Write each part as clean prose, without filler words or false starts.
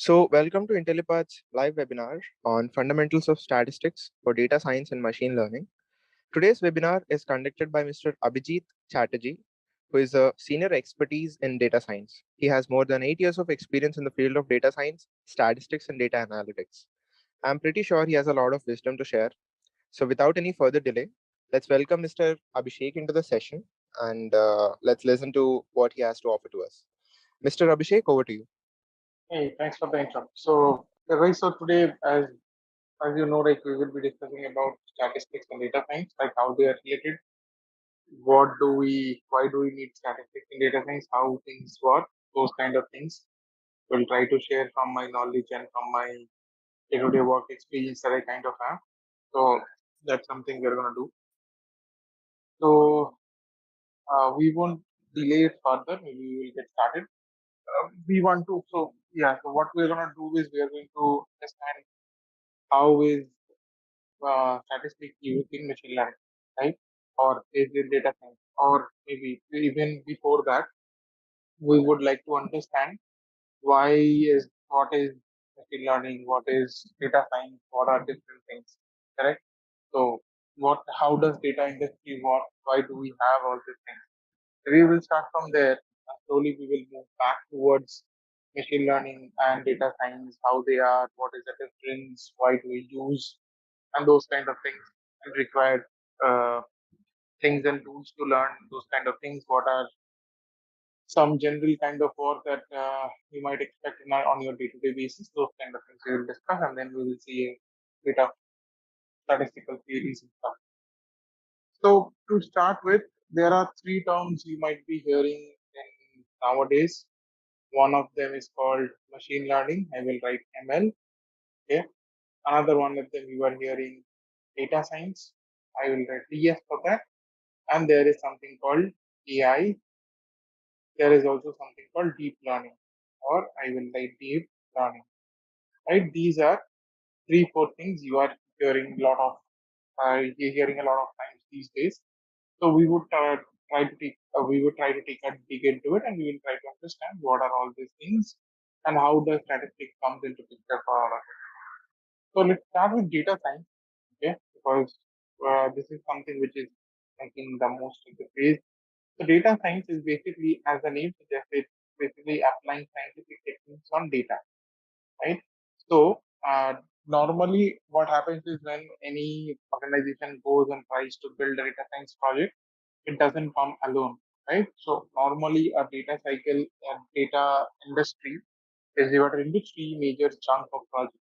Welcome to Intellipaat's live webinar on fundamentals of statistics for data science and machine learning. Today's webinar is conducted by Mr. Abhijit Chatterjee, who is a senior expertise in data science. He has more than 8 years of experience in the field of data science, statistics, and data analytics. I'm pretty sure he has a lot of wisdom to share. So, without any further delay, let's welcome Mr. Abhishek into the session and let's listen to what he has to offer to us. Mr. Abhishek, over to you. Hey, thanks for the intro. So today, as you know, like we will be discussing about statistics and data science, like how they are related. Why do we need statistics in data science? How things work, those kind of things. We'll try to share from my knowledge and from my day-to-day work experience that I kind of have. So that's something we're gonna do. So we won't delay it further. Maybe we will get started. We want to. So what we're gonna do is we are going to understand how is statistics used in machine learning, right? Or is it data science? Or maybe even before that, we would like to understand what is machine learning, what is data science, what are different things, correct? So how does data industry work? Why do we have all these things? We will start from there. Slowly we will move back towards machine learning and data science, how they are, what is the difference, why do we use, and those kind of things, and required uh, things and tools to learn those kind of things. What are some general kind of work that you might expect on your day-to-day basis? Those kind of things we will discuss, and then we will see a bit of statistical theories and stuff. So to start with, there are three terms you might be hearing in nowadays. One of them is called machine learning. I will write ML. Okay. Another one of them you are hearing data science. I will write DS for that. And there is something called AI. There is also something called deep learning, or I will write deep learning. Right? These are three, four things you are hearing a lot of. You're hearing a lot of times these days. So we would try to take a dig into it, and we will try to understand what are all these things and how the statistics comes into picture for all of it. So let's start with data science, okay? Because this is something which is making the most of the phase. So data science is basically, as the name suggests, it's basically applying scientific techniques on data, right? So normally what happens is when any organization goes and tries to build a data science project, it doesn't come alone, right? So normally a data cycle and data industry is divided into three major chunks of projects.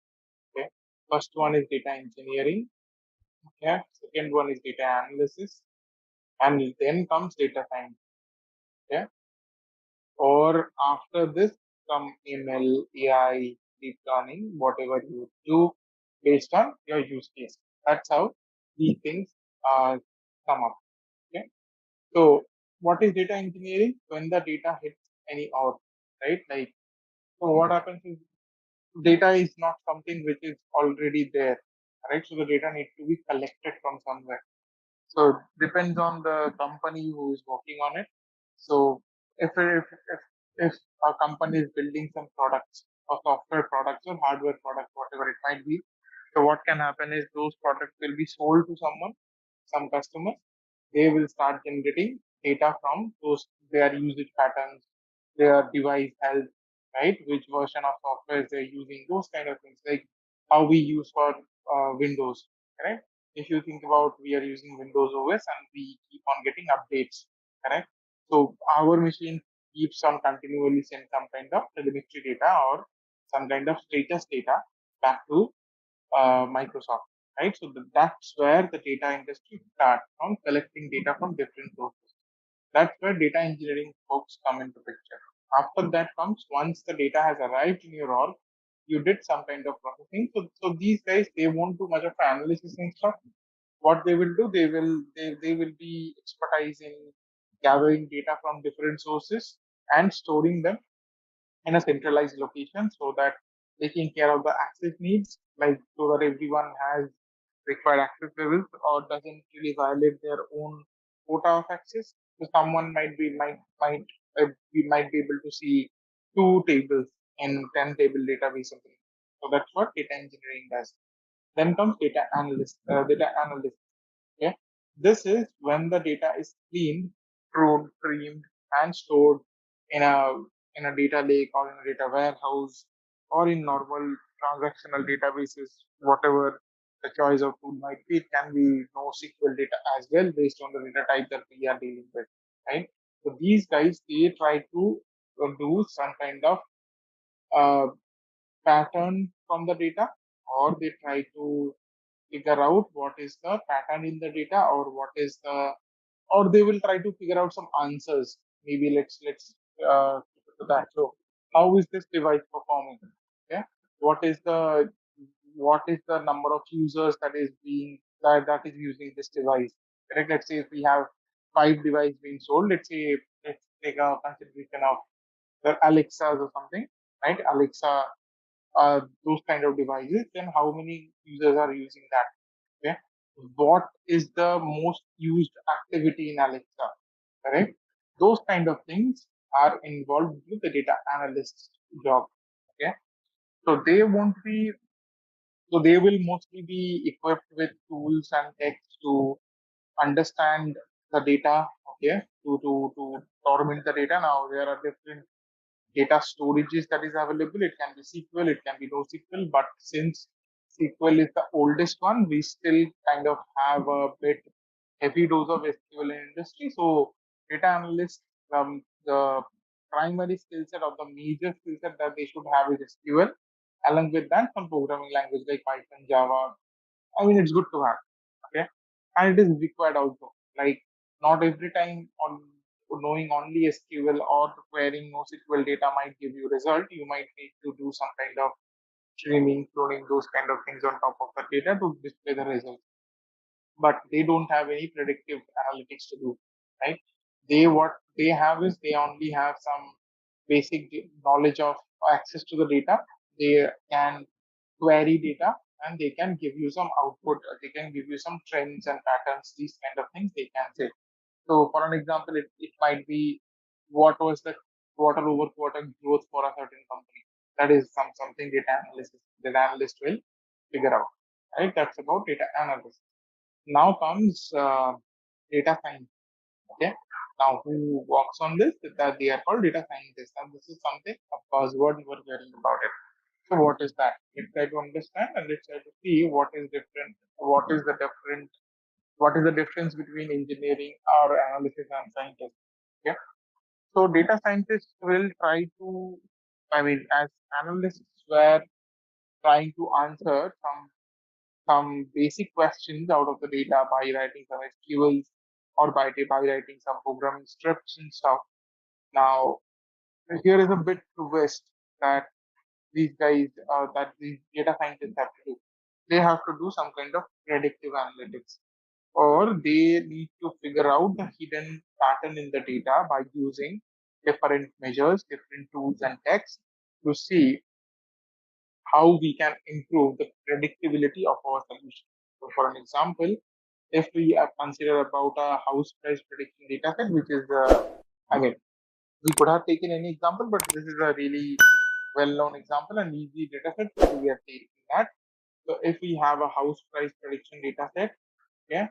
Okay, first one is data engineering. Okay, second one is data analysis, and then comes data science. Okay, or after this some ML, AI, deep learning, whatever you do based on your use case. That's how these things come up. Okay. So what is data engineering? When the data hits any out, right? Like, so what happens is data is not something which is already there, right? So the data needs to be collected from somewhere. So depends on the company who is working on it. So if a company is building some products or software products or hardware products, whatever it might be, so what can happen is those products will be sold to someone, some customers. They will start generating data from those their usage patterns, their device health, right? Which version of software they're using, those kind of things, like how we use for Windows, correct? If you think about, we are using Windows OS and we keep on getting updates, correct? So our machine keeps on continually send some kind of telemetry data or some kind of status data back to Microsoft, right? So that's where the data industry starts from, collecting data from different sources. That's where data engineering folks come into picture. After that comes, once the data has arrived in your org, you did some kind of processing. So these guys, they won't do much of analysis and stuff. What they will do, they will be expertise in gathering data from different sources and storing them in a centralized location so that taking care of the access needs, like so that everyone has required access levels or doesn't really violate their own quota of access. So someone might be we might be able to see two tables in 10 table database simply. So that's what data engineering does. Then comes data analyst. Okay, this is when the data is cleaned, pruned, creamed, and stored in a data lake or in a data warehouse or in normal transactional databases, whatever the choice of tool might be. It can be NoSQL data as well based on the data type that we are dealing with, right? So these guys they try to do some kind of uh, pattern from the data, or they try to figure out what is the pattern in the data, or what is the, or they will try to figure out some answers. Maybe keep it to that. So how is this device performing? Okay, what is the number of users that is using this device? Correct. Let's say if we have 5 devices being sold, let's take a consideration of the Alexas or something, right? Alexa, those kind of devices, then how many users are using that? Okay, what is the most used activity in Alexa? Correct. Those kind of things are involved with the data analyst job. Okay, so they will mostly be equipped with tools and techs to understand the data. Okay, to torment the data. Now there are different data storages that is available. It can be SQL, it can be NoSQL, but since SQL is the oldest one, we still kind of have a bit heavy dose of SQL in industry. So data analysts, the primary skill set or the major skill set that they should have is SQL. Along with that, some programming language like Python, Java. I mean, it's good to have. Okay, and it is required also. Like not every time on knowing only SQL or querying NoSQL data might give you result. You might need to do some kind of streaming, cloning, those kind of things on top of the data to display the result. But they don't have any predictive analytics to do, right? What they have is they only have some basic knowledge of access to the data. They can query data and they can give you some output. They can give you some trends and patterns, these kind of things they can say. So for an example, it might be what was the quarter over quarter growth for a certain company. That is something data analyst will figure out. Right? That's about data analysis. Now comes data science. Okay. Now who works on this? That they are called data scientists, and this is something a buzzword you were hearing about it. So what is that? Let's try to understand and let's try to see what is different. What is the difference between engineering or analysis and scientists? Okay. So data scientists will try to, I mean, as analysts were trying to answer some basic questions out of the data by writing some SQLs or by writing some programming scripts and stuff. Now, here is a bit twist that these data scientists have to do. They have to do some kind of predictive analytics, or they need to figure out the hidden pattern in the data by using different measures, different tools and techs to see how we can improve the predictability of our solution. So, for an example, if we consider about a house price prediction data set, which is, again, we could have taken any example, but this is a really well-known example and easy data set, so we are taking that. So if we have a house price prediction data set, okay,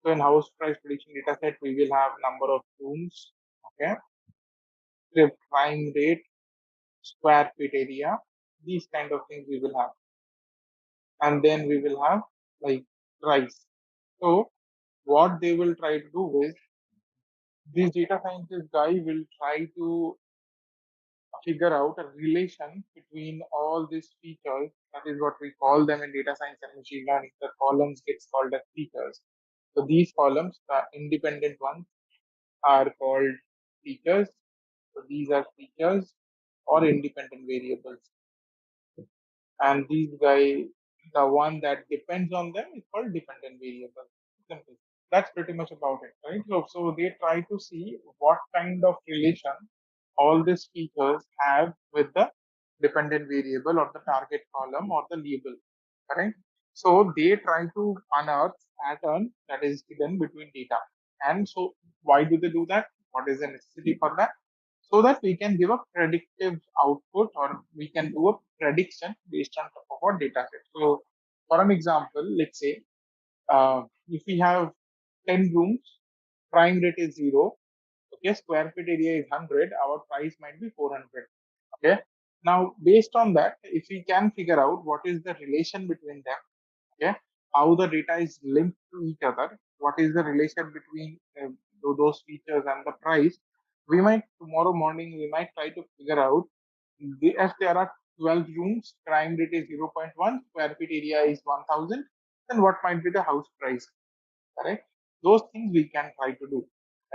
so in house price prediction data set, we will have number of rooms, okay, the crime rate, square feet area, these kind of things we will have, and then we will have like price. So what they will try to do is this data scientist guy will try to figure out a relation between all these features. That is what we call them in data science and machine learning. The columns gets called as features. So these columns, the independent ones, are called features. So these are features or independent variables. And these guy, the one that depends on them is called dependent variable. Simple. That's pretty much about it, right? So they try to see what kind of relation all these features have with the dependent variable or the target column or the label, correct? So they try to unearth pattern that is hidden between data. And so why do they do that? What is the necessity for that? so that we can give a predictive output, or we can do a prediction based on top of our data set. So, for an example, let's say if we have 10 rooms, prime rate is 0, okay, square feet area is 100, our price might be 400. Okay. Now, based on that, if we can figure out what is the relation between them, okay, how the data is linked to each other, what is the relation between those features and the price, we might tomorrow morning we might try to figure out if there are 12 rooms, crime rate is 0.1, square feet area is 1000, then what might be the house price, correct? Those things we can try to do,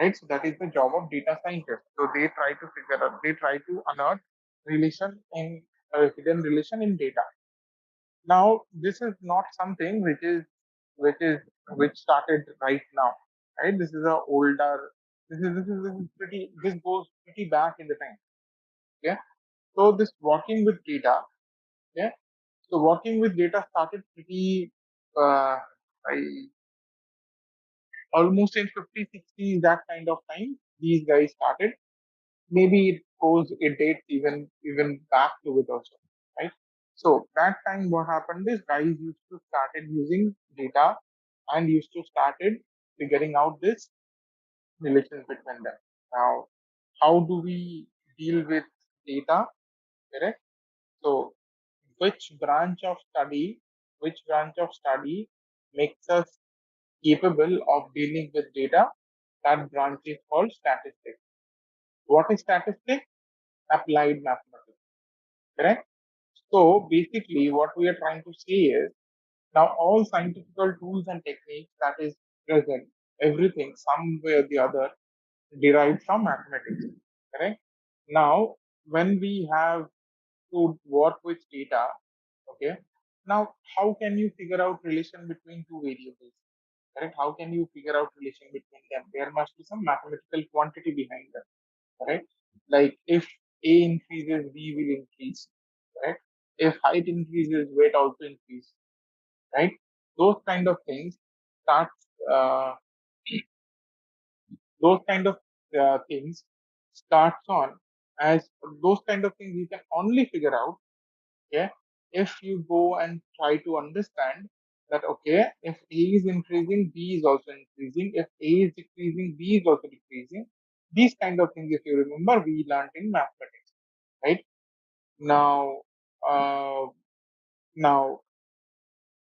right? So that is the job of data scientists. So they try to figure out, they try to unearth relation in hidden relation in data. Now, this is not something which is which started right now, right? This is a older. This is pretty. This goes pretty back in the time. Yeah. So this working with data. Yeah. So working with data started pretty. I almost in 50, 60s, that kind of time. These guys started. Maybe it dates even back to it also, right? So that time what happened is guys used to started using data and used to started figuring out this relation between them. Now, how do we deal with data, correct? So which branch of study which branch of study makes us capable of dealing with data? That branch is called statistics. What is statistics? Applied mathematics, correct? So basically, what we are trying to say is now all scientific tools and techniques that is present, everything some way or the other derived from mathematics, correct? Now, when we have to work with data, okay, now how can you figure out relation between two variables, correct? How can you figure out relation between them? There must be some mathematical quantity behind them, right? Like if A increases, B will increase, right? If height increases, weight also increase, right? Those kind of things start. Uh, those kind of things starts on as those kind of things you can only figure out, okay, if you go and try to understand that okay, if A is increasing, B is also increasing. If A is decreasing, B is also decreasing. These kind of things, if you remember, we learned in mathematics, right? Now, uh, now,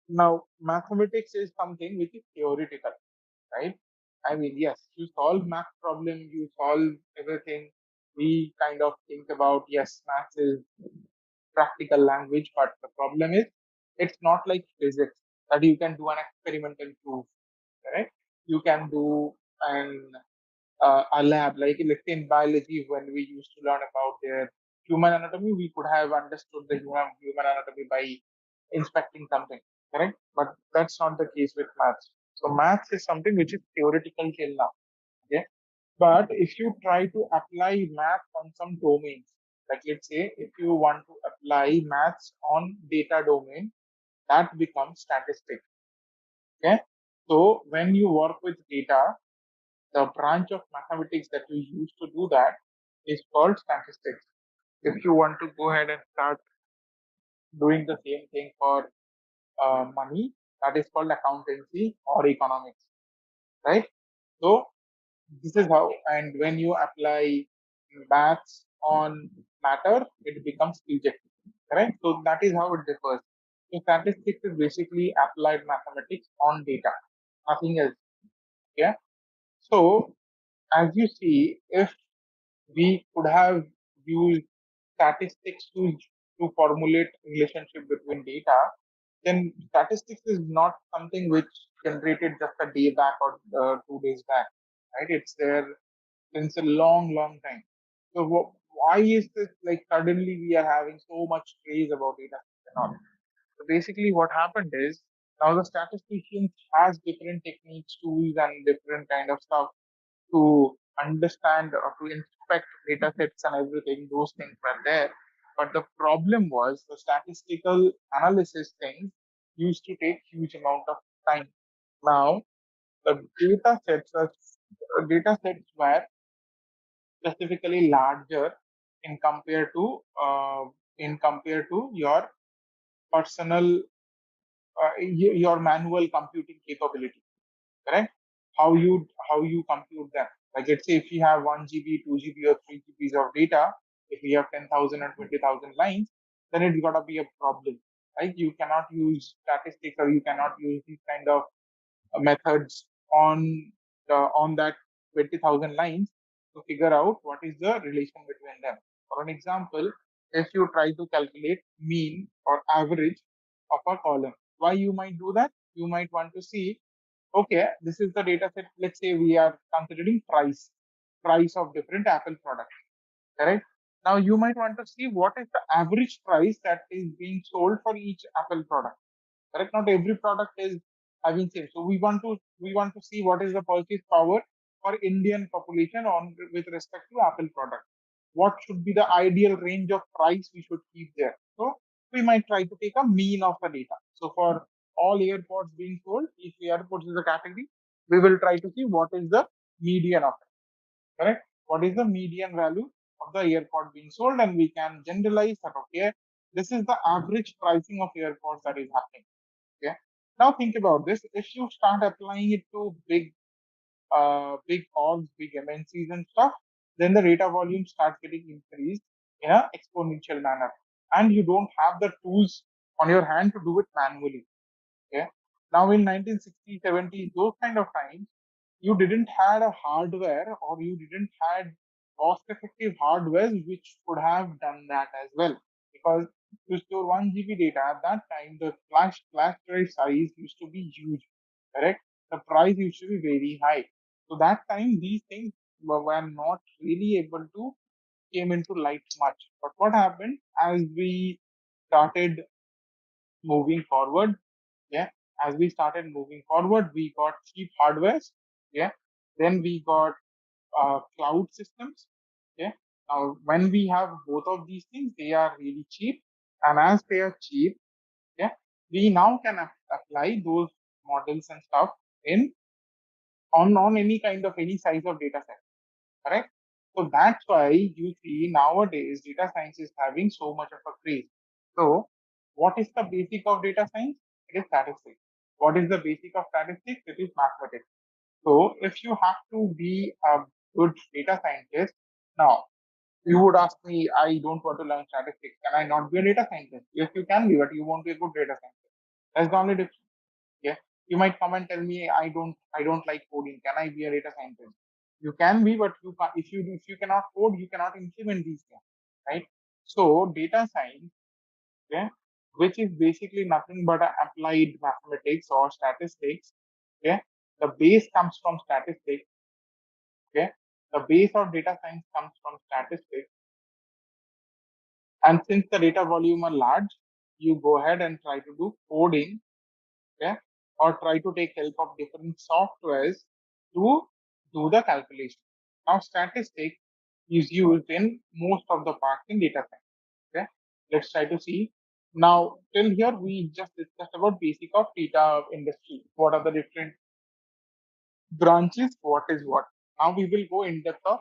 now, mathematics is something which is theoretical, right? I mean, yes, you solve math problem, you solve everything. We kind of think about yes, math is practical language, but the problem is it's not like physics that you can do an experimental proof, right? You can do an a lab, like let's say in biology when we used to learn about their human anatomy, we could have understood the human anatomy by inspecting something, correct? But that's not the case with maths. So maths is something which is theoretical till now. Okay. But if you try to apply math on some domains, like let's say if you want to apply maths on data domain, that becomes statistics. Okay. So when you work with data, the branch of mathematics that you use to do that is called statistics. If you want to go ahead and start doing the same thing for money, that is called accountancy or economics, right? So this is how, and when you apply maths on matter, it becomes physics, right? So that is how it differs. So statistics is basically applied mathematics on data, nothing else. Yeah. So as you see, if we could have used statistics to formulate relationship between data, then statistics is not something which generated just a day back or 2 days back, right? It's there since a long, long time. So why is this like suddenly we are having so much praise about data and all? So basically, what happened is now the statisticians has different techniques, tools, and different kind of stuff to understand or to inspect data sets and everything. Those things were there, but the problem was the statistical analysis thing used to take huge amount of time. Now the data sets were specifically larger in compared to your personal your manual computing capability, correct? How you compute them. Like let's say if you have 1 GB, 2 GB, or 3 GBs of data, if we have 10,000 and 20,000 lines, then it's gotta be a problem, right? You cannot use statistics or you cannot use these kind of methods on that 20,000 lines to figure out what is the relation between them. For an example, if you try to calculate mean or average of a column, why you might do that? You might want to see, okay, this is the data set. Let's say we are considering price of different Apple products, correct? Now you might want to see what is the average price that is being sold for each Apple product, correct? Not every product is having same. So we want to see what is the purchase power for Indian population on with respect to Apple product. What should be the ideal range of price we should keep there? So we might try to take a mean of the data. So for all airports being sold, if airports is a category, we will try to see what is the median of it, correct? What is the median value of the airport being sold, and we can generalize that. Okay, this is the average pricing of airports that is happening. Okay. Now think about this. If you start applying it to big orgs, big MNCs and stuff, then the data volume starts getting increased in an exponential manner, and you don't have the tools on your hand to do it manually. Okay. Now in 1960s, 70s, those kind of times, you didn't had a hardware or you didn't had cost-effective hardware which could have done that as well. Because to store 1 GB data at that time, the flash drive size used to be huge, correct? The price used to be very high. So that time these things were not really able to came into light much. But what happened as we started moving forward, yeah, as we started moving forward, we got cheap hardwares, yeah, then we got cloud systems, yeah. Now when we have both of these things, they are really cheap, and as they are cheap, yeah, we now can apply those models and stuff in on any kind of any size of data set, correct? So that's why you see nowadays data science is having so much of a craze. So what is the basic of data science? It is statistics. What is the basic of statistics? It is mathematics. So if you have to be a good data scientist, now you would ask me, I don't want to learn statistics. Can I not be a data scientist? Yes, you can be, but you won't be a good data scientist. That's the only difference. Yeah. You might come and tell me, I don't like coding. Can I be a data scientist? You can be, but you can't, if you cannot code, you cannot implement these things, right? So data science, okay, which is basically nothing but a applied mathematics or statistics. Okay. The base comes from statistics. Okay. The base of data science comes from statistics. And since the data volume are large, you go ahead and try to do coding, okay, or try to take help of different softwares to do the calculation. Now, statistics is used in most of the parts in data science. Okay, let's try to see. Now, till here we just discussed about basic of data industry. What are the different branches? What is what? Now we will go in depth of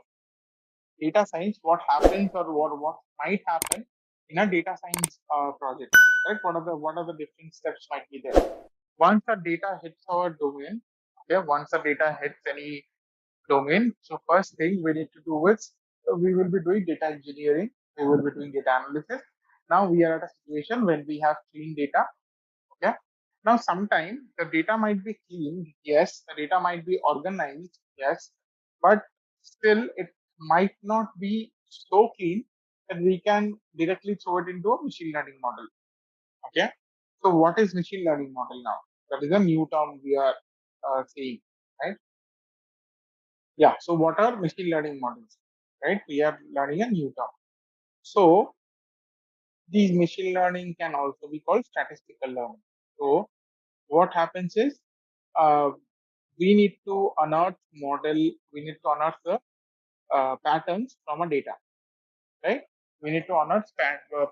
data science. What happens or what might happen in a data science project? Right? What are the different steps might be there? Once the data hits our domain, okay, once the data hits any domain, so first thing we need to do is we will be doing data engineering, we will be doing data analysis. Now we are at a situation when we have clean data, okay. Now sometimes the data might be clean, yes, the data might be organized, yes, but still it might not be so clean that we can directly throw it into a machine learning model. Okay. So what is machine learning model now? That is a new term we are saying, right? Yeah. So what are machine learning models? Right? We are learning a new term. So these machine learning can also be called statistical learning. So what happens is uh, we need to unearth model, we need to unearth the patterns from a data, right? We need to unearth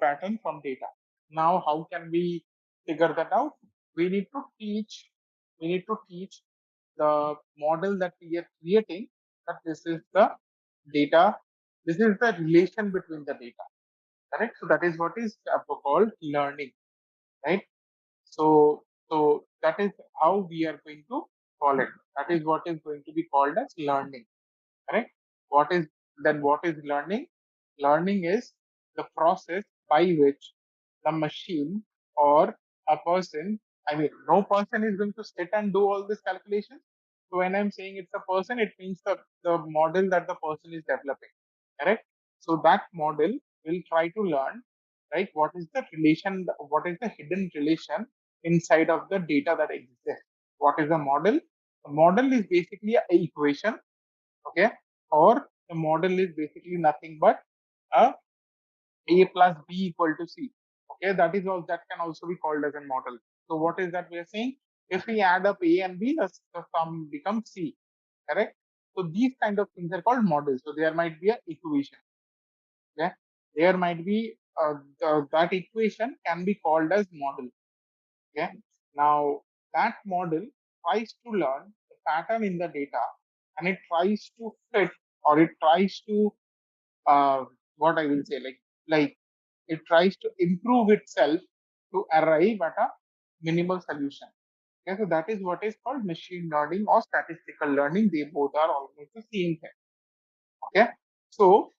pattern from data. Now, how can we figure that out? We need to teach. We need to teach the model that we are creating that this is the data. This is the relation between the data, correct? So that is what is called learning, right? So that is how we are going to call it. That is what is going to be called as learning, correct? What is then what is learning? Learning is the process by which the machine or a person, I mean, no person is going to sit and do all this calculation. So when I'm saying it's a person, it means the model that the person is developing, correct? So that model will try to learn, right? What is the relation, what is the hidden relation inside of the data that exists? What is the model? The model is basically a equation, okay, or the model is basically nothing but a plus b equal to c, okay. That is all, that can also be called as a model. So what is that we are saying? If we add up a and b, the sum becomes c, correct? So these kind of things are called models. So there might be a equation, okay. There might be that equation can be called as model, okay. Now that model tries to learn the pattern in the data, and it tries to fit, or it tries to uh, what I will say, like it tries to improve itself to arrive at a minimal solution. Okay, so that is what is called machine learning or statistical learning. They both are almost the same thing. Okay, so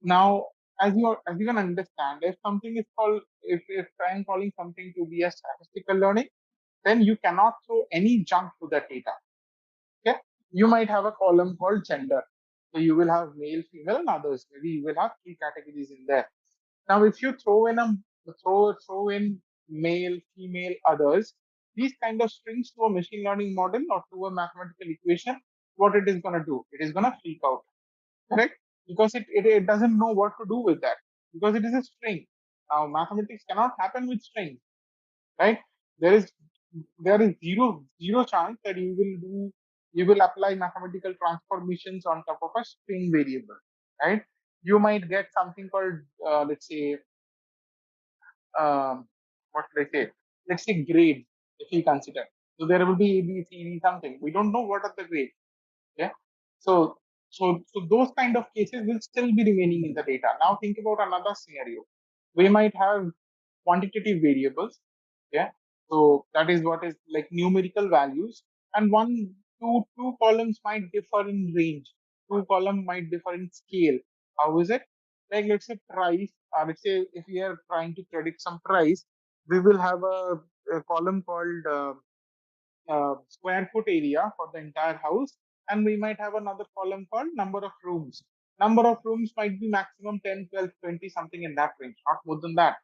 now as you can understand, if something is called, if I am calling something to be a statistical learning, then you cannot throw any junk to the data. Okay, you might have a column called gender. So you will have male, female, and others. Maybe you will have three categories in there. Now, if you throw in male, female, others, these kind of strings to a machine learning model or to a mathematical equation, what it is going to do? It is going to freak out, correct? Because it doesn't know what to do with that, because it is a string. Now, mathematics cannot happen with strings, right? There is zero chance that you will apply mathematical transformations on top of a string variable, right? You might get something called let's say what should I say? Let's say grades, if we consider. So there will be A, B, C, D, something. We don't know what are the grades. Yeah. So so those kind of cases will still be remaining in the data. Now think about another scenario. We might have quantitative variables. Yeah. So that is what is like numerical values, and two columns might differ in range. Two column might differ in scale. How is it? Like let's say price. Let's say if we are trying to predict some price, we will have a column called square foot area for the entire house, and we might have another column called number of rooms. Number of rooms might be maximum 10, 12, 20, something in that range, not more than that.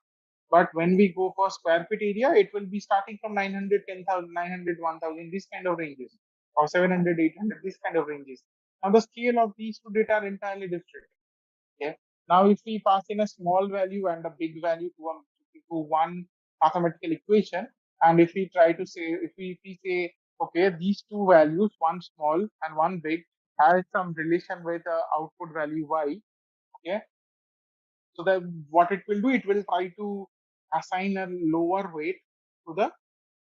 But when we go for square feet area, it will be starting from 900, 10,000, 900, 1,000, these kind of ranges, or 700, 800, these kind of ranges. Now the scale of these two data are entirely different. Okay. Now, if we pass in a small value and a big value to one mathematical equation, and if we try to say, if we say, okay, these two values, one small and one big, has some relation with the output value y. Okay. So that what it will do, it will try to assign a lower weight to the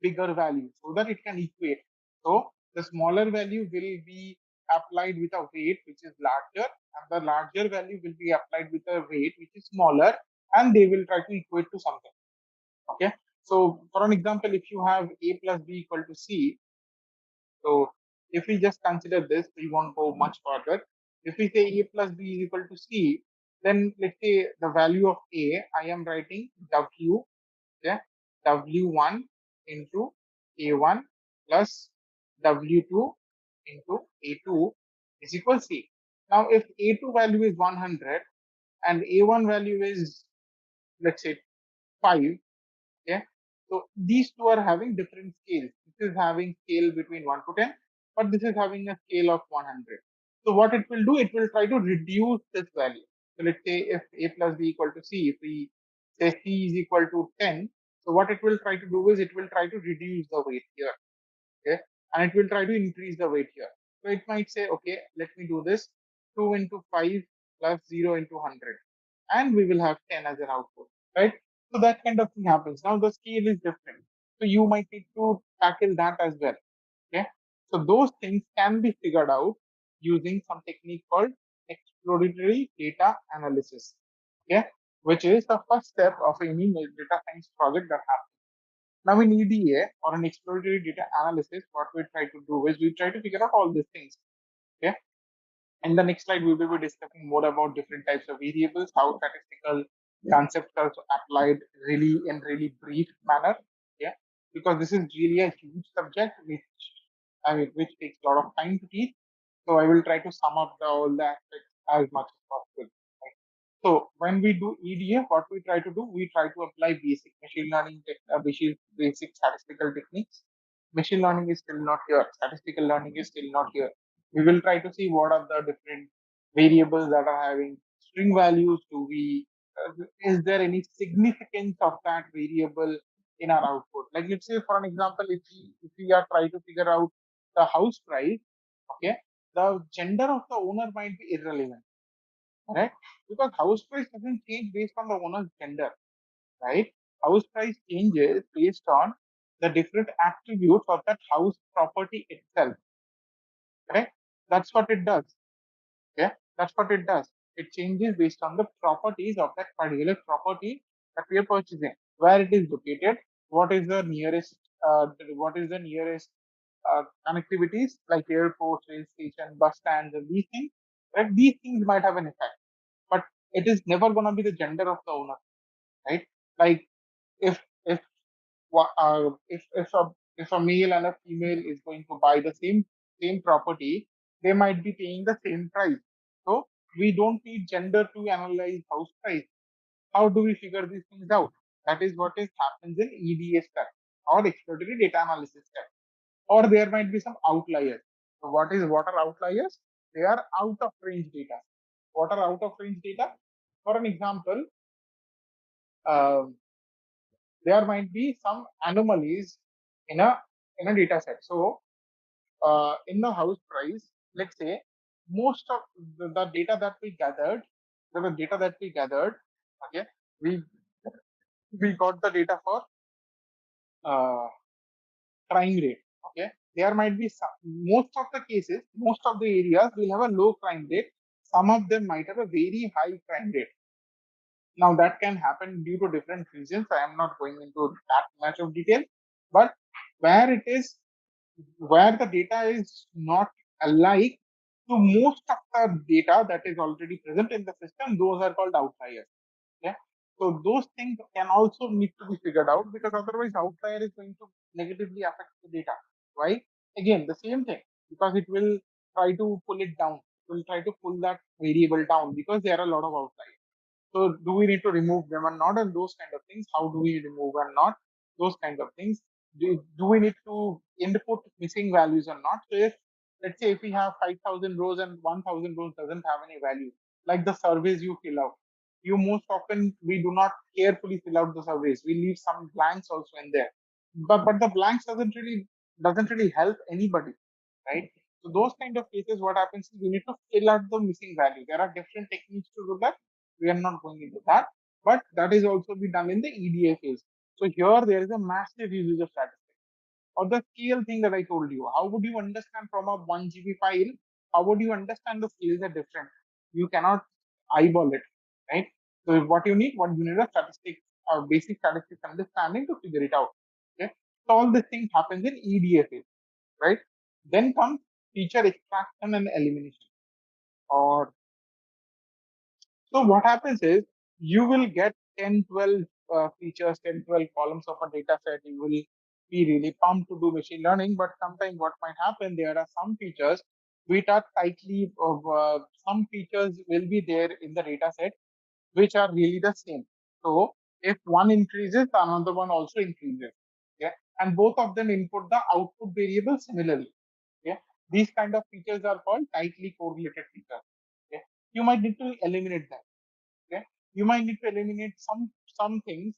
bigger value so that it can equate. So the smaller value will be applied with a weight which is larger, and the larger value will be applied with a weight which is smaller, and they will try to equate to something. Okay. So for an example, if you have a plus b equal to c, so if we just consider this, we won't go much further. If we say a plus b is equal to c, then let's say the value of a, I am writing w, yeah, w1 into a1 plus w2 into a2 is equal to c. Now, if a2 value is 100 and a1 value is, let's say, 5, okay. So these two are having different scales. This is having scale between 1 to 10, but this is having a scale of 100. So what it will do, it will try to reduce this value. So let's say if a plus b equal to c, if we say c is equal to 10, so what it will try to do is it will try to reduce the weight here, okay, and it will try to increase the weight here. So it might say, okay, let me do this 2 into 5 plus 0 into 100, and we will have 10 as an output, right? So that kind of thing happens. Now the scale is different. So you might need to tackle that as well. Okay. So those things can be figured out using some technique called exploratory data analysis. Okay, which is the first step of any data science project that happens. Now in EDA or an exploratory data analysis, what we try to do is we try to figure out all these things. Okay. In the next slide, we will be discussing more about different types of variables, how statistical concepts are applied really in really brief manner. Yeah, because this is really a huge subject, which takes a lot of time to teach. So I will try to sum up all the aspects as much as possible. Right? So when we do EDA, what we try to do, we try to apply basic machine learning, basic statistical techniques. Machine learning is still not here. Statistical learning is still not here. We will try to see what are the different variables that are having string values. Is there any significance of that variable in our output? Like let's say for an example, if we are trying to figure out the house price, okay, the gender of the owner might be irrelevant, right? Because house price doesn't change based on the owner's gender, right? House price changes based on the different attributes of that house property itself, correct? That's what it does. Yeah, that's what it does. It changes based on the properties of that particular property that we are purchasing, where it is located, what is the nearest, what is the nearest connectivities like airports, rail station, bus stands, and these things. Right? These things might have an effect, but it is never going to be the gender of the owner, right? Like if if a male and a female is going to buy the same property, they might be paying the same price. So we don't need gender to analyze house price. How do we figure these things out? That is what is happens in EDA step or exploratory data analysis step. Or there might be some outliers. So what are outliers? They are out of range data. What are out of range data? For an example, um, there might be some anomalies in a data set. So in the house price, let's say most of the data that we gathered, okay, we we got the data for uh, crime rate. Okay, there might be most of the cases, most of the areas will have a low crime rate. Some of them might have a very high crime rate. Now that can happen due to different reasons. I am not going into that much of detail, but where it is where the data is not alike to most of the data that is already present in the system, those are called outliers. Yeah. So those things can also need to be figured out because otherwise outlier is going to negatively affect the data. Why? Again, the same thing because it will try to pull it down. It will try to pull that variable down because there are a lot of outliers. So do we need to remove them or not? And those kind of things. How do we remove and not? Those kind of things. Do we need to input missing values or not? So if let's say if we have 5,000 rows and 1,000 rows doesn't have any value, like the surveys you fill out, you most often we do not carefully fill out the surveys. We leave some blanks also in there, but the blanks doesn't really help anybody, right? So those kind of cases, what happens is we need to fill out the missing value. There are different techniques to do that. We are not going into that, but that is also be done in the EDA phase. So here there is a massive usage of statistics. Or the scale thing that I told you. How would you understand from a 1 GB file? How would you understand the scales are different? You cannot eyeball it, right? So what you need a statistics, basic statistics understanding to figure it out. Okay. So all these things happens in EDA phase, right? Then comes feature extraction and elimination. Or so what happens is you will get 10, 12 features, 10, 12 columns of a data set. You will be really pumped to do machine learning, but sometimes what might happen, there are some features which are some features will be there in the data set which are really the same. So if one increases, another one also increases. Yeah. And both of them input the output variable similarly. Yeah. These kind of features are called tightly correlated features. Yeah. You might need to eliminate them. Okay, you might need to eliminate some things,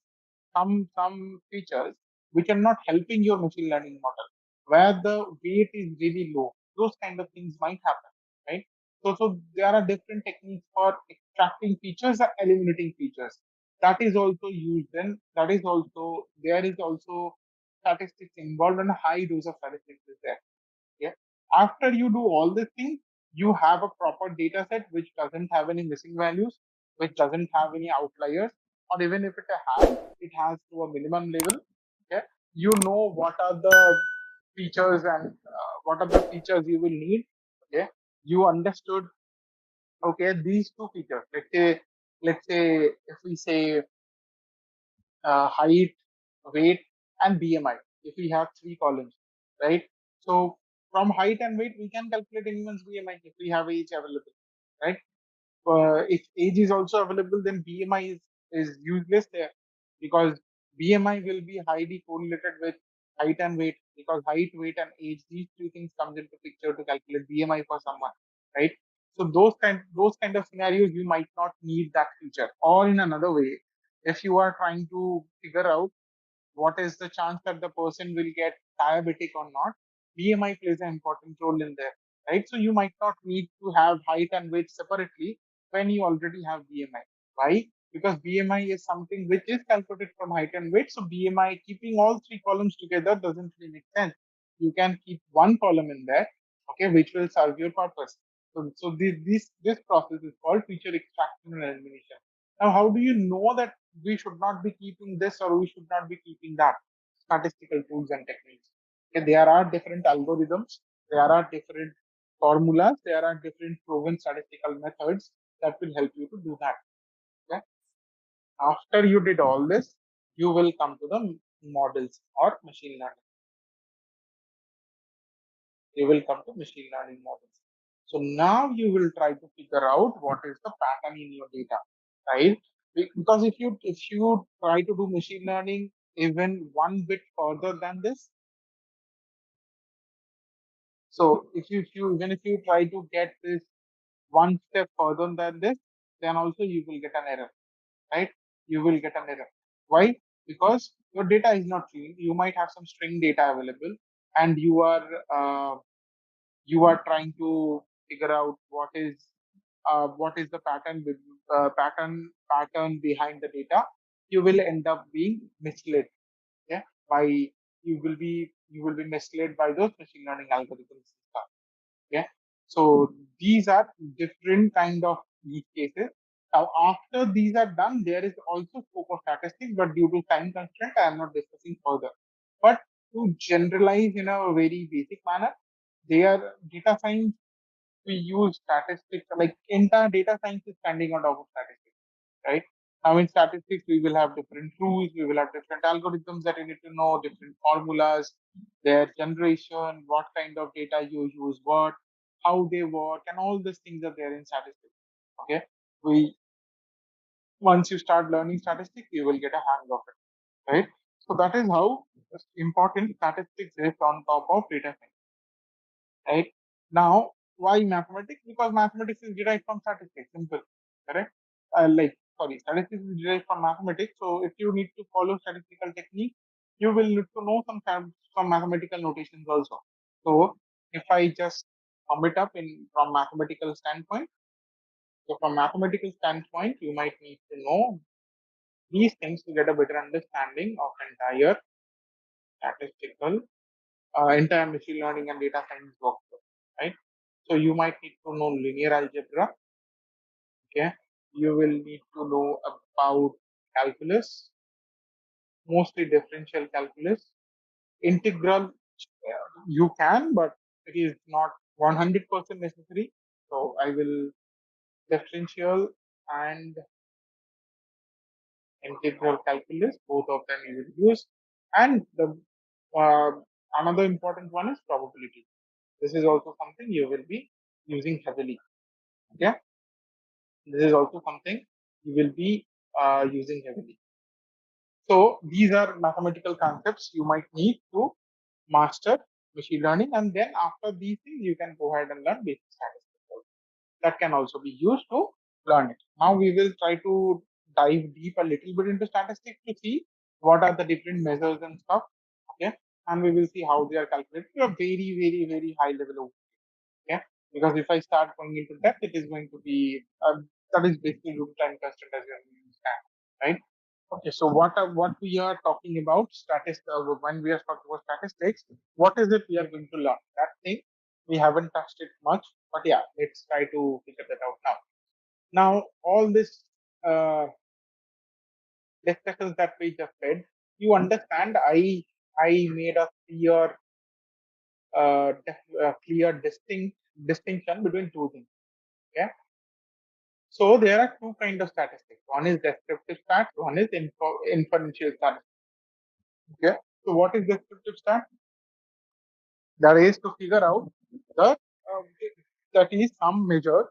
some features which are not helping your machine learning model, where the weight is really low. Those kind of things might happen, right? So there are different techniques for extracting features or eliminating features. That is also used, and that is also there is also statistics involved, and a high dose of statistics is there. Yeah. After you do all these things, you have a proper data set which doesn't have any missing values, which doesn't have any outliers, or even if it has to a minimum level. Okay, you know what are the features and what are the features you will need. Okay, you understood. Okay, these two features. Let's say if we say height, weight, and BMI. If we have three columns, right? So from height and weight, we can calculate anyone's BMI if we have age available, right? If age is also available, then BMI is useless there, because BMI will be highly correlated with height and weight, because height, weight, and age, these three things comes into picture to calculate BMI for someone, right? So those kind of scenarios you might not need that feature. Or in another way, if you are trying to figure out what is the chance that the person will get diabetic or not, BMI plays an important role in there, right? So you might not need to have height and weight separately when you already have BMI. Why? Because BMI is something which is calculated from height and weight. So BMI, keeping all three columns together doesn't really make sense. You can keep one column in there, okay, which will serve your purpose. So this process is called feature extraction and elimination. Now, how do you know that we should not be keeping this or we should not be keeping that? Statistical tools and techniques. Okay, there are different algorithms, there are different formulas, there are different proven statistical methods that will help you to do that. Okay. After you did all this, you will come to the models or machine learning. You will come to machine learning models. So now you will try to figure out what is the pattern in your data, right? Because if you try to do machine learning even one bit further than this, so if you even if you try to get this one step further than this, then also you will get an error, right? You will get an error. Why? Because your data is not clean. You might have some string data available, and you are trying to figure out what is the pattern behind the data. You will end up being misled. Yeah, by you will be misled by those machine learning algorithms and stuff. Yeah, so these are different kind of use cases. Now, after these are done, there is also scope of statistics, but due to time constraint, I am not discussing further. But to generalize in a very basic manner, they are data science. We use statistics, like entire data science is standing on top of statistics, right? Now in statistics, we will have different rules, we will have different algorithms that you need to know, different formulas, their generation, what kind of data you use, how they work, and all these things are there in statistics. Okay. We Once you start learning statistics, you will get a hang of it, right? So that is how important statistics is on top of data science, right? Now, why mathematics? Because mathematics is derived from statistics, simple, correct? Statistics is derived from mathematics. So, if you need to follow statistical technique, you will need to know some mathematical notations also. So, if I just sum it up in from mathematical standpoint, so from mathematical standpoint, you might need to know these things to get a better understanding of statistical, entire machine learning and data science workflow, right? So you might need to know linear algebra. Okay, you will need to know about calculus, mostly differential calculus. Integral, you can, but it is not 100% necessary. So I will differential and integral calculus, both of them you will use. And the uh, another important one is probability. This is also something you will be using heavily. Okay, this is also something you will be using heavily. So these are mathematical concepts you might need to master machine learning, and then after these things, you can go ahead and learn basic statistics. That can also be used to learn it. Now we will try to dive deep a little bit into statistics to see what are the different measures and stuff. Okay, and we will see how they are calculated to a very, very, very high level of. Okay, because if I start going into depth, it is going to be that is basically due to time constraint, as you understand, right? Okay, so what we are talking about when we are talking about statistics, what is it we are going to learn? That thing we haven't touched it much. But yeah, let's try to figure that out now. Now, all this discussions that we just did, you understand, I made a clear distinction between two things. Okay, so there are two kinds of statistics. One is descriptive stats, one is inferential statistics. Okay, so what is descriptive stat? That is to figure out the that is some measure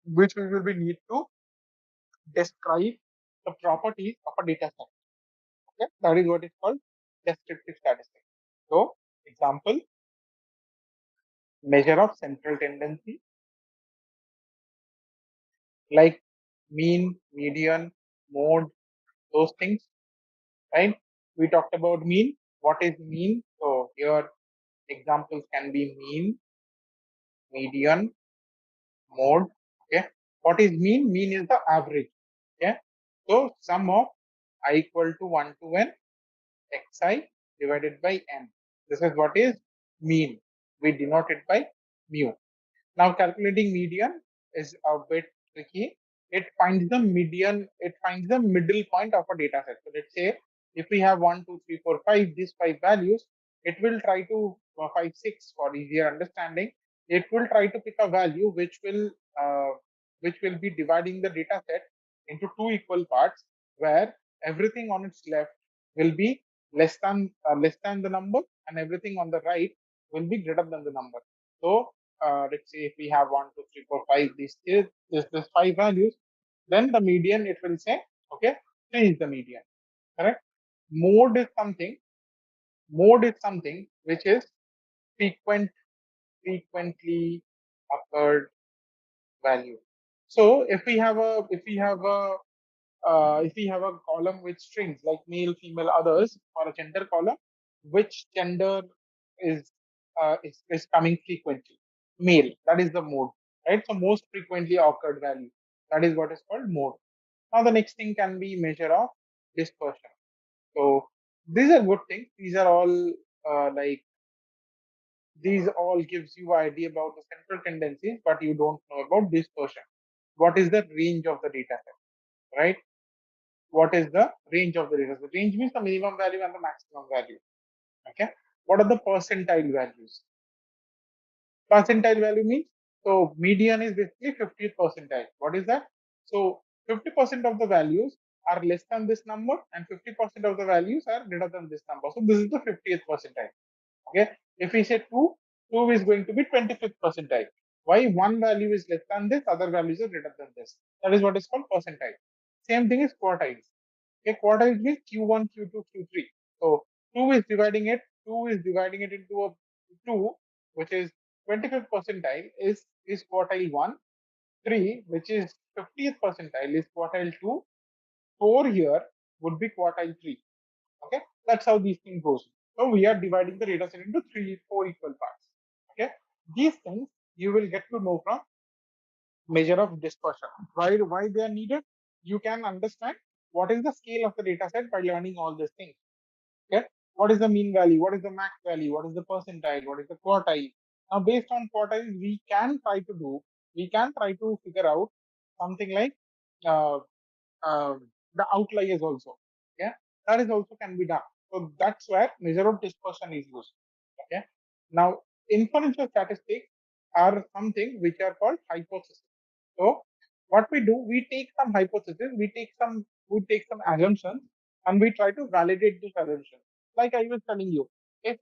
which we will be need to describe the properties of a data set. Okay, that is what is called descriptive statistics. So, example, measure of central tendency like mean, median, mode, those things, right? We talked about mean. What is mean? So here examples can be mean, median, mode. Okay. What is mean? Mean is the average. Okay. So sum of I equal to 1 to n xi divided by n. This is what is mean. We denote it by mu. Now calculating median is a bit tricky. It finds the median, it finds the middle point of a data set. So let's say if we have 1, 2, 3, 4, 5, these 5 values, it will try to 5, 6 for easier understanding. It will try to pick a value uh, which will be dividing the data set into two equal parts, where everything on its left will be less than the number, and everything on the right will be greater than the number. So let's say if we have 1, 2, 3, 4, 5, this 5 values, then the median it will say, okay, 3 is the median, correct? Mode is something, mode is something which is frequently occurred value. So if we have a column with strings like male, female, others, or a gender column, which gender is is coming frequently? Male. That is the mode, right? So most frequently occurred value. That is what is called mode. Now the next thing can be measure of dispersion. So these are good things. These are all like these all gives you idea about the central tendencies, but you don't know about dispersion. What is the range of the data set, right? What is the range of the data set? Range means the minimum value and the maximum value. Okay. What are the percentile values? Percentile value means, so median is basically 50th percentile. What is that? So 50% of the values are less than this number, and 50% of the values are greater than this number. So this is the 50th percentile. Okay. If we say 2, 2 is going to be 25th percentile. Why? One value is less than this, other values are greater than this. That is what is called percentile. Same thing is quartiles. Okay, quartiles means Q1, Q2, Q3. So 2 is dividing it into a 2, which is 25th percentile is quartile 1. 3, which is 50th percentile, is quartile 2. 4 here would be quartile 3. Okay, that's how these things goes. So we are dividing the data set into 4 equal parts. Okay, these things you will get to know from measure of dispersion. Why they are needed? You can understand what is the scale of the data set by learning all these things. Okay, what is the mean value? What is the max value? What is the percentile? What is the quartile? Now, based on quartile, we can try to figure out something like uh, uh, the outliers also. Yeah, that is also can be done. So that's where measure of dispersion is used. Okay. Now, inferential statistics are something which are called hypotheses. So what we do, we take some assumptions, and we try to validate this assumption. Like I was telling you, if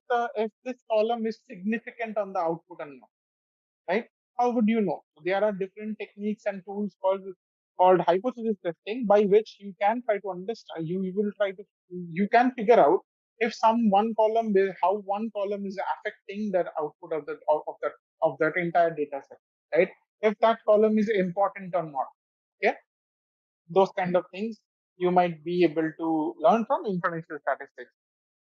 this column is significant on the output or not, right? How would you know? There are different techniques and tools called hypothesis testing, by which you can try to understand. You can figure out if how one column is affecting the output of that entire data set, right? If that column is important or not. Okay, those kind of things you might be able to learn from inferential statistics.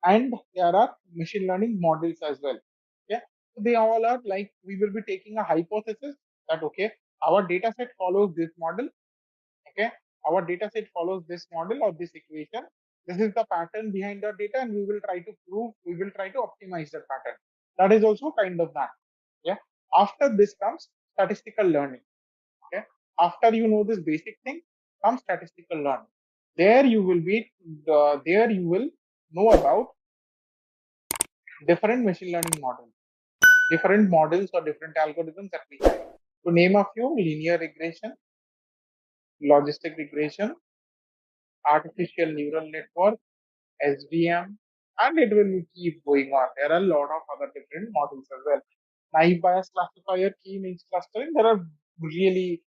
And there are machine learning models as well. Yeah, so they all are like, we will be taking a hypothesis that, okay, our data set follows this model. Okay, our data set follows this model or this equation. This is the pattern behind our data, and we will try to optimize that pattern. That is also kind of that. Yeah. After this comes statistical learning. Okay. After you know this basic thing, comes statistical learning. There you will be, there you will know about different machine learning models, different models or different algorithms that we have. To name a few, linear regression, logistic regression, artificial neural network, SVM, and it will keep going on. There are a lot of other different models as well. Naive Bayes classifier, key means clustering. There are really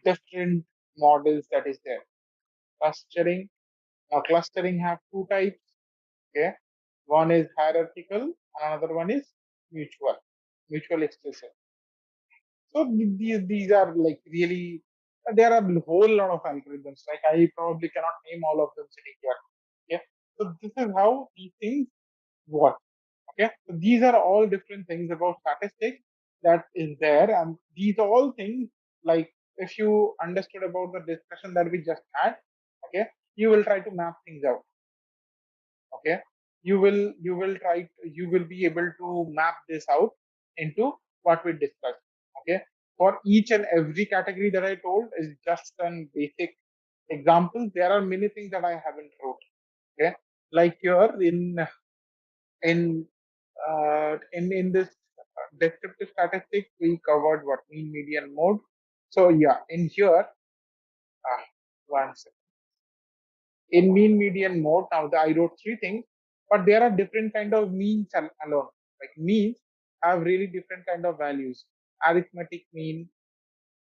different models that is there. Clustering. Now, clustering have two types. Okay, one is hierarchical, another one is mutual, mutual exclusive. So these are like really there are a whole lot of algorithms. Like I probably cannot name all of them sitting here. Okay, so this is how these things work. Okay, so these are all different things about statistics that is there, and these are all things like if you understood about the discussion that we just had, okay, you will try to map things out. Okay, you will be able to map this out into what we discussed. Okay, for each and every category that I told is just an basic example. There are many things that I haven't wrote. Okay, like here in in this descriptive statistics we covered what mean median mode. So yeah, in here, one second. In mean median mode, now I wrote three things, but there are different kind of means alone. Like means have really different kind of values. Arithmetic mean,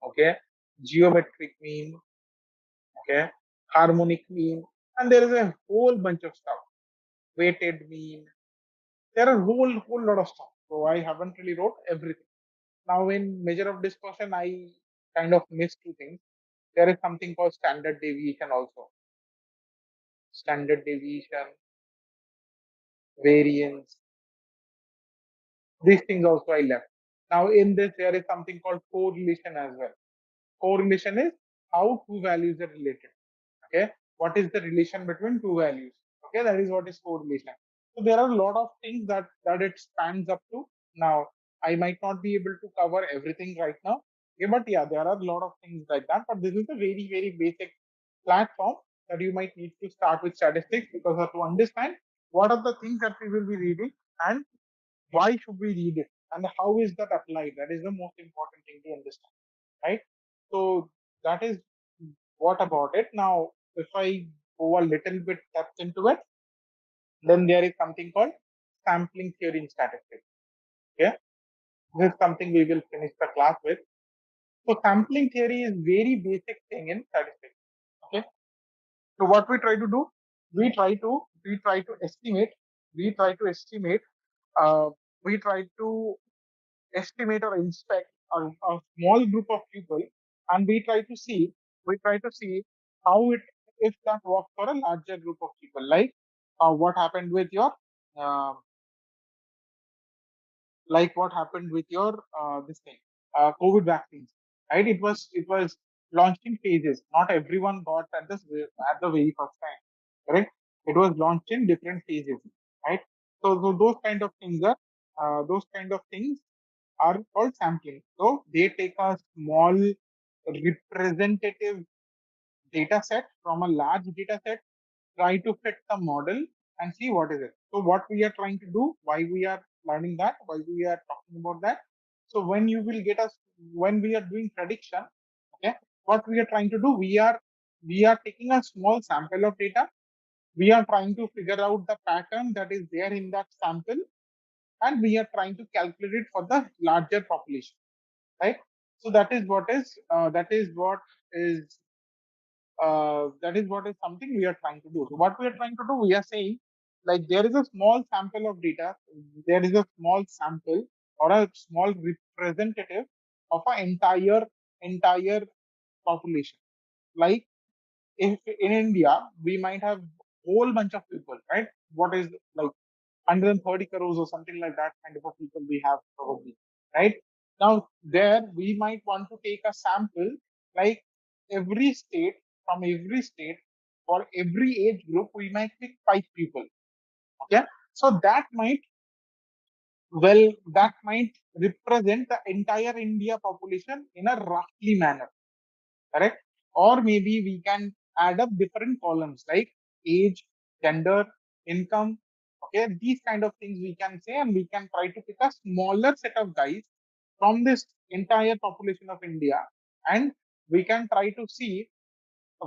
okay, geometric mean, okay, harmonic mean, and there is a whole bunch of stuff. Weighted mean. There are whole lot of stuff. So I haven't really wrote everything. Now in measure of dispersion, I kind of missed two things. There is something called standard deviation also. Standard deviation, variance, these things also I left. Now in this there is something called correlation as well. Correlation is how two values are related. Okay, what is the relation between two values? Okay, that is what is correlation. So there are a lot of things that it spans up to. Now I might not be able to cover everything right now. Okay, but yeah, there are a lot of things like that. But this is a very basic platform that you might need to start with statistics because to understand what are the things that we will be reading and why should we read it and how is that applied. That is the most important thing to understand, right? So that is what about it. Now if I go a little bit depth into it, then there is something called sampling theory in statistics. Okay, this is something we will finish the class with. So sampling theory is very basic thing in statistics. Okay, so what we try to do, we try to estimate we try to estimate uh, we try to estimate or inspect a small group of people, and we try to see how it if that works for a larger group of people. Like what happened with your uh, what happened with your this thing, COVID vaccines, right? It was launched in phases. Not everyone got at the very first time, correct? It was launched in different phases, right? So those kind of things are called sampling. So they take a small representative data set from a large data set, try to fit the model and see what is it. So what we are trying to do, why we are learning that, why we are talking about that. So when you will get us, when we are doing prediction, okay, what we are trying to do, we are taking a small sample of data. We are trying to figure out the pattern that is there in that sample, and we are trying to calculate it for the larger population, right? So that is what is something we are trying to do. So what we are trying to do, we are saying like there is a small sample of data, there is a small sample or a small representative of an entire population. Like if in India we might have whole bunch of people, right? What is like 130 crores or something like that kind of a people we have probably, right? Now there we might want to take a sample like every state from every state for every age group we might pick five people. Okay, so well, that might represent the entire India population in a roughly manner, correct? Or maybe we can add up different columns like age, gender, income. Okay, these kind of things we can say, and we can try to pick a smaller set of guys from this entire population of India, and we can try to see,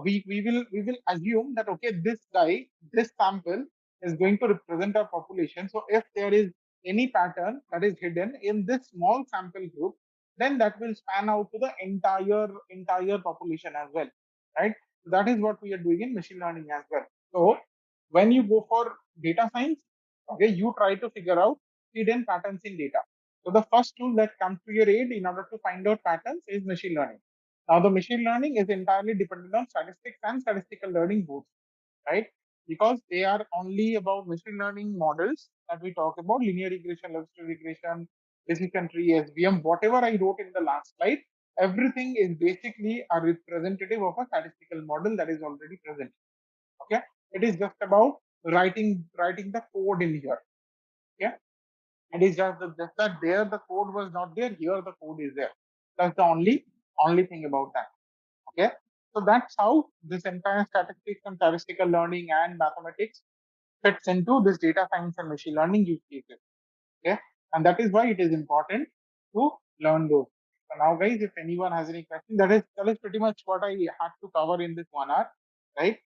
we will assume that okay, this guy, this sample is going to represent our population. So if there is any pattern that is hidden in this small sample group, then that will span out to the entire population as well, right? So that is what we are doing in machine learning as well. So when you go for data science, okay, you try to figure out hidden patterns in data. So the first tool that comes to your aid in order to find out patterns is machine learning. Now, the machine learning is entirely dependent on statistics and statistical learning both, right? Because they are only about machine learning models that we talk about, linear regression, logistic regression, decision tree, SVM, whatever I wrote in the last slide, everything is basically a representative of a statistical model that is already present. Okay, it is just about writing the code in here. Okay, it is just that there the code was not there. Here the code is there. That's the only thing about that. Okay, so that's how this entire statistics and statistical learning and mathematics fits into this data science and machine learning use cases. Okay, and that is why it is important to learn those. So now, guys, if anyone has any question, that is pretty much what I had to cover in this 1 hour, right?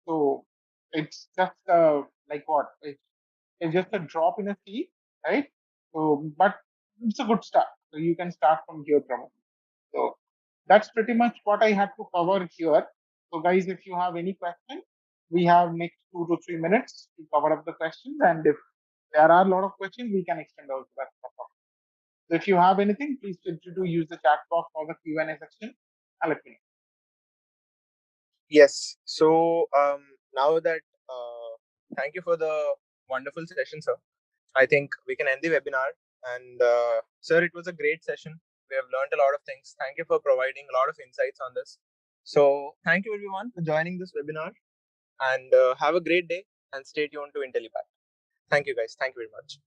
So it's just like what it's just a drop in a sea, right? So, but it's a good start. So you can start from here, probably. So that's pretty much what I had to cover here. So guys, if you have any question, we have next 2 to 3 minutes to cover up the questions. And if there are a lot of questions, we can extend also that stuff. So if you have anything, please feel free to use the chat box or the Q&A section and let me know. Yes. So now that thank you for the wonderful session, sir. I think we can end the webinar. And sir, it was a great session. We have learned a lot of things. Thank you for providing a lot of insights on this. So thank you everyone for joining this webinar, and have a great day and stay tuned to Intellipaat. Thank you guys. Thank you very much.